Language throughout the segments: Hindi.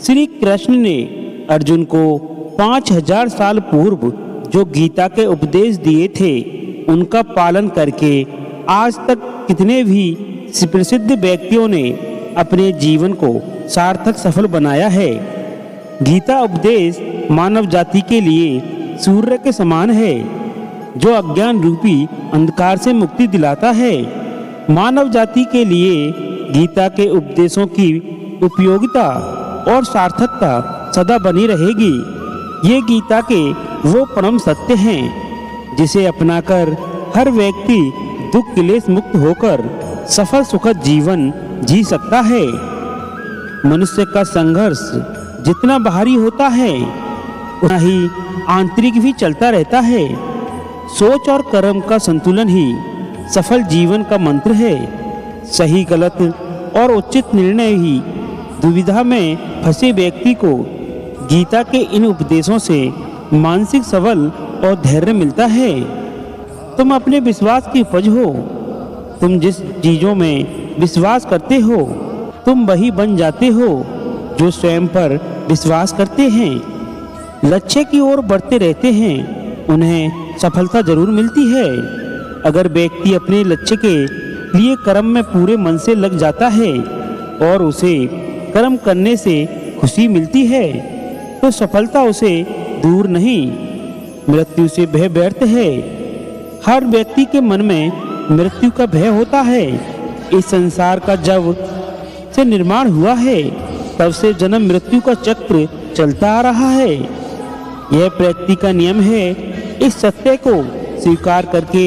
श्री कृष्ण ने अर्जुन को 5000 साल पूर्व जो गीता के उपदेश दिए थे उनका पालन करके आज तक कितने भी प्रसिद्ध व्यक्तियों ने अपने जीवन को सार्थक सफल बनाया है। गीता उपदेश मानव जाति के लिए सूर्य के समान है जो अज्ञान रूपी अंधकार से मुक्ति दिलाता है। मानव जाति के लिए गीता के उपदेशों की उपयोगिता और सार्थकता सदा बनी रहेगी। ये गीता के वो परम सत्य हैं जिसे अपनाकर हर व्यक्ति दुख क्लेश मुक्त होकर सफल सुखद जीवन जी सकता है। मनुष्य का संघर्ष जितना बाहरी होता है उतना ही आंतरिक भी चलता रहता है। सोच और कर्म का संतुलन ही सफल जीवन का मंत्र है। सही गलत और उचित निर्णय ही दुविधा में फंसे व्यक्ति को गीता के इन उपदेशों से मानसिक सबल और धैर्य मिलता है। तुम अपने विश्वास की उपज हो। तुम जिस चीजों में विश्वास करते हो तुम वही बन जाते हो जो स्वयं पर विश्वास करते हैं। लक्ष्य की ओर बढ़ते रहते हैं, उन्हें सफलता जरूर मिलती है। अगर व्यक्ति अपने लक्ष्य के लिए कर्म में पूरे मन से लग जाता है और उसे कर्म करने से खुशी मिलती है तो सफलता उसे दूर नहीं, मृत्यु से भय व्यर्थ है। हर व्यक्ति के मन में मृत्यु का भय होता है। इस संसार का जब से निर्माण हुआ है तब से जन्म मृत्यु का चक्र चलता आ रहा है। यह प्रकृति का नियम है। इस सत्य को स्वीकार करके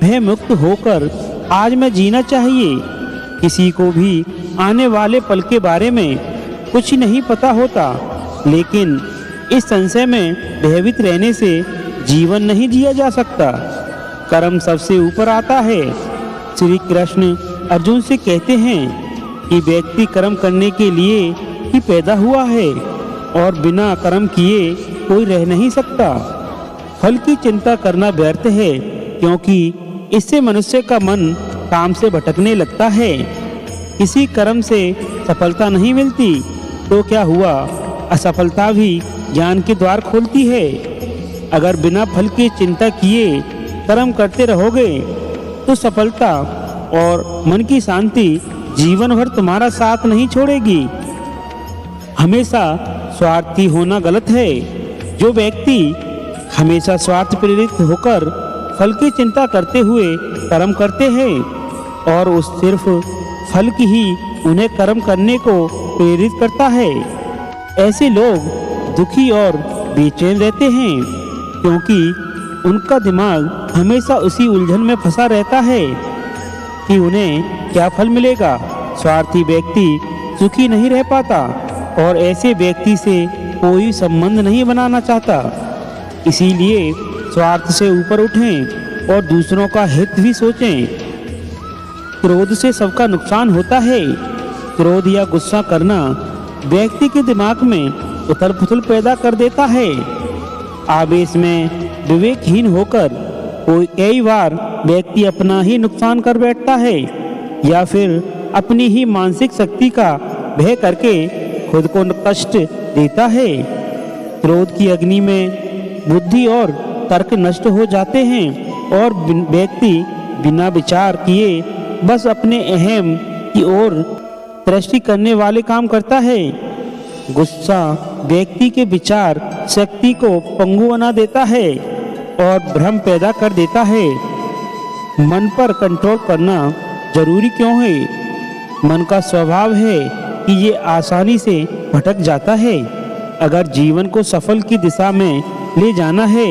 भय मुक्त होकर आज में जीना चाहिए। किसी को भी आने वाले पल के बारे में कुछ नहीं पता होता, लेकिन इस संशय में भयभीत रहने से जीवन नहीं जिया जा सकता। कर्म सबसे ऊपर आता है। श्री कृष्ण अर्जुन से कहते हैं कि व्यक्ति कर्म करने के लिए ही पैदा हुआ है और बिना कर्म किए कोई रह नहीं सकता। फल की चिंता करना व्यर्थ है क्योंकि इससे मनुष्य का मन काम से भटकने लगता है। किसी कर्म से सफलता नहीं मिलती तो क्या हुआ, असफलता भी ज्ञान के द्वार खोलती है। अगर बिना फल की चिंता किए कर्म करते रहोगे तो सफलता और मन की शांति जीवन भर तुम्हारा साथ नहीं छोड़ेगी। हमेशा स्वार्थी होना गलत है। जो व्यक्ति हमेशा स्वार्थ प्रेरित होकर फल की चिंता करते हुए कर्म करते हैं और उस सिर्फ फल की ही उन्हें कर्म करने को प्रेरित करता है, ऐसे लोग दुखी और बेचैन रहते हैं क्योंकि उनका दिमाग हमेशा उसी उलझन में फंसा रहता है कि उन्हें क्या फल मिलेगा। स्वार्थी व्यक्ति सुखी नहीं रह पाता और ऐसे व्यक्ति से कोई संबंध नहीं बनाना चाहता। इसीलिए स्वार्थ से ऊपर उठें और दूसरों का हित भी सोचें। क्रोध से सबका नुकसान होता है। क्रोध या गुस्सा करना व्यक्ति के दिमाग में उथल पुथल पैदा कर देता है। आवेश में विवेकहीन होकर कई बार व्यक्ति अपना ही नुकसान कर बैठता है या फिर अपनी ही मानसिक शक्ति का भय करके खुद को कष्ट देता है। क्रोध की अग्नि में बुद्धि और तर्क नष्ट हो जाते हैं और व्यक्ति बिना विचार किए बस अपने अहम की ओर दृष्टि करने वाले काम करता है। गुस्सा व्यक्ति के विचार शक्ति को पंगु बना देता है और भ्रम पैदा कर देता है। मन पर कंट्रोल करना जरूरी क्यों है? मन का स्वभाव है कि ये आसानी से भटक जाता है। अगर जीवन को सफल की दिशा में ले जाना है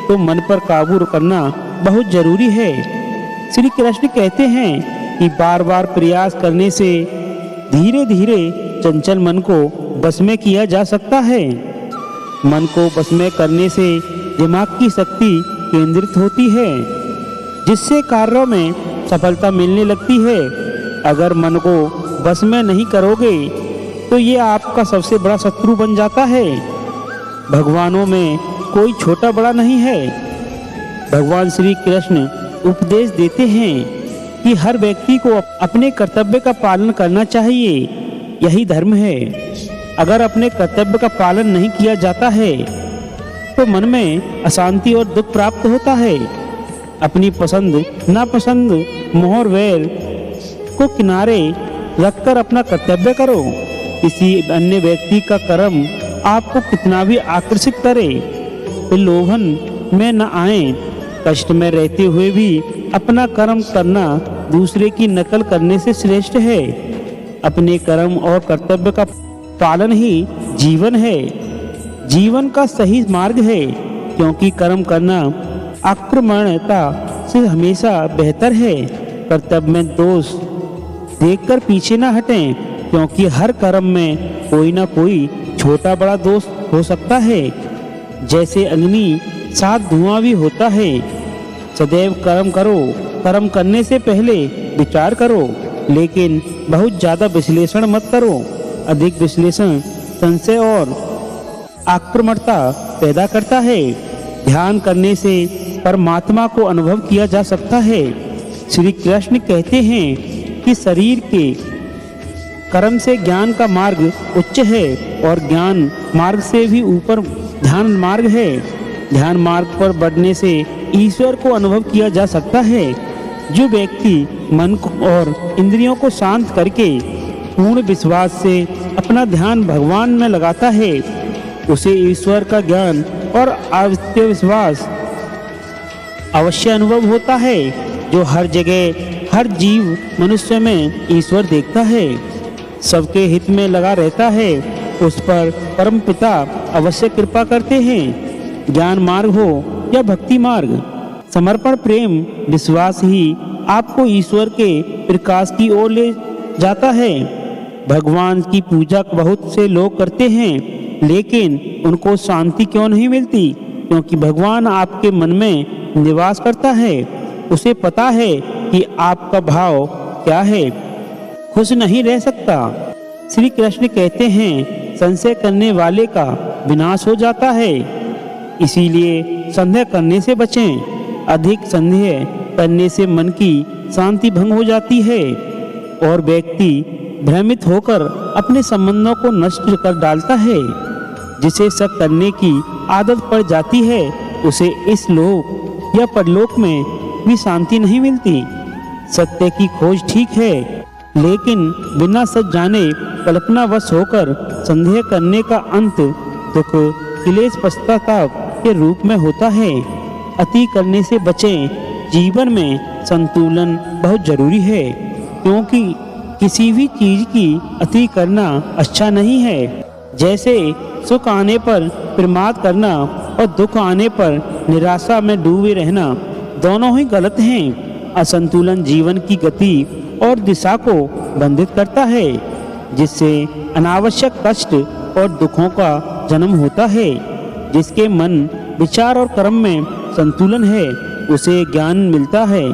तो मन पर काबू करना बहुत जरूरी है। श्री कृष्ण कहते हैं कि बार बार प्रयास करने से धीरे धीरे चंचल मन को बस में किया जा सकता है। मन को बस में करने से दिमाग की शक्ति केंद्रित होती है जिससे कार्यों में सफलता मिलने लगती है। अगर मन को बस में नहीं करोगे तो ये आपका सबसे बड़ा शत्रु बन जाता है। भगवानों में कोई छोटा बड़ा नहीं है। भगवान श्री कृष्ण उपदेश देते हैं कि हर व्यक्ति को अपने कर्तव्य का पालन करना चाहिए। यही धर्म है। अगर अपने कर्तव्य का पालन नहीं किया जाता है तो मन में अशांति और दुख प्राप्त होता है। अपनी पसंद नापसंद, मोह और वैर को किनारे रखकर अपना कर्तव्य करो। किसी अन्य व्यक्ति का कर्म आपको कितना भी आकर्षित करे, प्रलोभन में न आए। कष्ट में रहते हुए भी अपना कर्म करना दूसरे की नकल करने से श्रेष्ठ है। अपने कर्म और कर्तव्य का पालन ही जीवन है, जीवन का सही मार्ग है। क्योंकि कर्म करना आक्रमणता से हमेशा बेहतर है। कर्तव्य में दोष देखकर पीछे ना हटें, क्योंकि हर कर्म में कोई ना कोई छोटा बड़ा दोष हो सकता है। जैसे अग्नि साथ धुआं भी होता है। सदैव कर्म करो, कर्म करने से पहले विचार करो, लेकिन बहुत ज़्यादा विश्लेषण मत करो। अधिक विश्लेषण संशय और आक्रमणता पैदा करता है। ध्यान करने से परमात्मा को अनुभव किया जा सकता है। श्री कृष्ण कहते हैं कि शरीर के कर्म से ज्ञान का मार्ग उच्च है और ज्ञान मार्ग से भी ऊपर ध्यान मार्ग है। ध्यान मार्ग पर बढ़ने से ईश्वर को अनुभव किया जा सकता है। जो व्यक्ति मन को और इंद्रियों को शांत करके पूर्ण विश्वास से अपना ध्यान भगवान में लगाता है, उसे ईश्वर का ज्ञान और अविद्या विश्वास अवश्य अनुभव होता है। जो हर जगह हर जीव मनुष्य में ईश्वर देखता है, सबके हित में लगा रहता है, उस पर परम पिता अवश्य कृपा करते हैं। ज्ञान मार्ग हो या भक्ति मार्ग, समर्पण प्रेम विश्वास ही आपको ईश्वर के प्रकाश की ओर ले जाता है। भगवान की पूजा बहुत से लोग करते हैं, लेकिन उनको शांति क्यों नहीं मिलती? क्योंकि भगवान आपके मन में निवास करता है। उसे पता है कि आपका भाव क्या है, खुश नहीं रह सकता। श्री कृष्ण कहते हैं, संशय करने वाले का विनाश हो जाता है। इसीलिए संदेह करने से बचें। अधिक संदेह करने से मन की शांति भंग हो जाती है और व्यक्ति भ्रमित होकर अपने संबंधों को नष्ट कर डालता है। जिसे शक करने की आदत पड़ जाती है, उसे इस लोक या परलोक में भी शांति नहीं मिलती। सत्य की खोज ठीक है, लेकिन बिना सच जाने कल्पनावश होकर संदेह करने का अंत दुख, क्लेश, पश्चाताप के रूप में होता है। अति करने से बचें। जीवन में संतुलन बहुत जरूरी है, क्योंकि किसी भी चीज की अति करना अच्छा नहीं है। जैसे सुख आने पर प्रमाद करना और दुख आने पर निराशा में डूबे रहना, दोनों ही गलत हैं। असंतुलन जीवन की गति और दिशा को बंधित करता है, जिससे अनावश्यक कष्ट और दुखों का जन्म होता है। जिसके मन, विचार और कर्म में संतुलन है, उसे ज्ञान मिलता है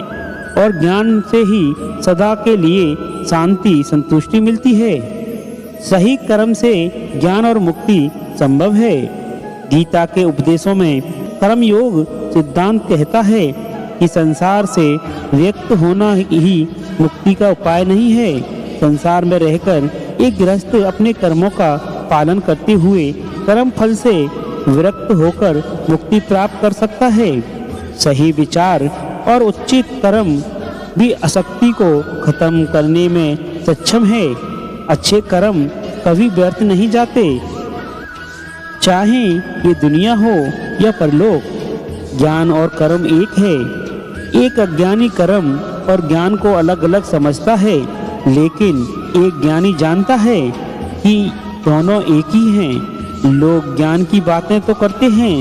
और ज्ञान से ही सदा के लिए शांति, संतुष्टि मिलती है। सही कर्म से ज्ञान और मुक्ति संभव है। गीता के उपदेशों में कर्म योग सिद्धांत कहता है कि संसार से व्यक्त होना ही मुक्ति का उपाय नहीं है। संसार में रहकर एक गृहस्थ अपने कर्मों का पालन करते हुए कर्म फल से विरक्त होकर मुक्ति प्राप्त कर सकता है। सही विचार और उचित कर्म भी आसक्ति को खत्म करने में सक्षम है। अच्छे कर्म कभी व्यर्थ नहीं जाते, चाहे ये दुनिया हो या परलोक। ज्ञान और कर्म एक है। एक अज्ञानी कर्म और ज्ञान को अलग अलग समझता है, लेकिन एक ज्ञानी जानता है कि दोनों एक ही हैं। लोग ज्ञान की बातें तो करते हैं,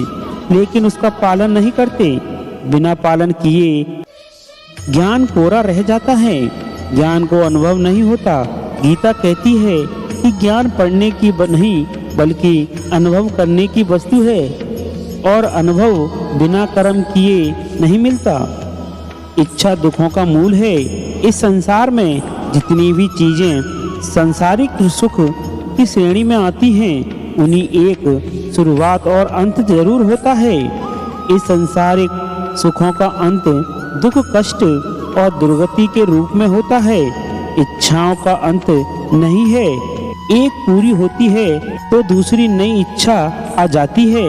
लेकिन उसका पालन नहीं करते। बिना पालन किए ज्ञान कोरा रह जाता है, ज्ञान को अनुभव नहीं होता। गीता कहती है कि ज्ञान पढ़ने की नहीं, बल्कि अनुभव करने की वस्तु है, और अनुभव बिना कर्म किए नहीं मिलता। इच्छा दुखों का मूल है। इस संसार में जितनी भी चीजें सांसारिक सुख की श्रेणी में आती हैं, उन्हीं एक शुरुआत और अंत जरूर होता है। इस सांसारिक सुखों का अंत दुख, कष्ट और दुर्गति के रूप में होता है। इच्छाओं का अंत नहीं है। एक पूरी होती है तो दूसरी नई इच्छा आ जाती है।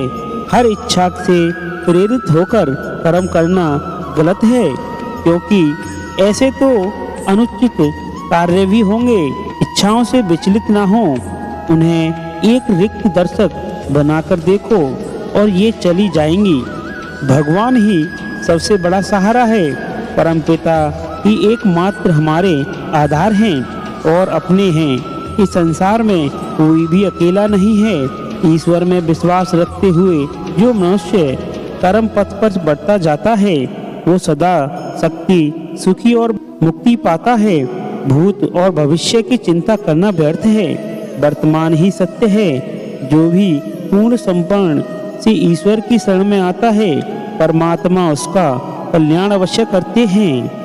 हर इच्छा से प्रेरित होकर कर्म करना गलत है, क्योंकि ऐसे तो अनुचित कार्य भी होंगे। इच्छाओं से विचलित ना हो, उन्हें एक रिक्त दर्शक बनाकर देखो और ये चली जाएंगी। भगवान ही सबसे बड़ा सहारा है। परमपिता ही एकमात्र हमारे आधार हैं और अपने हैं। इस संसार में कोई भी अकेला नहीं है। ईश्वर में विश्वास रखते हुए जो मनुष्य कर्म पथ पर बढ़ता जाता है, वो सदा शक्ति, सुखी और मुक्ति पाता है। भूत और भविष्य की चिंता करना व्यर्थ है। वर्तमान ही सत्य है। जो भी पूर्ण संपन्न से ईश्वर की शरण में आता है, परमात्मा उसका कल्याण अवश्य करते हैं।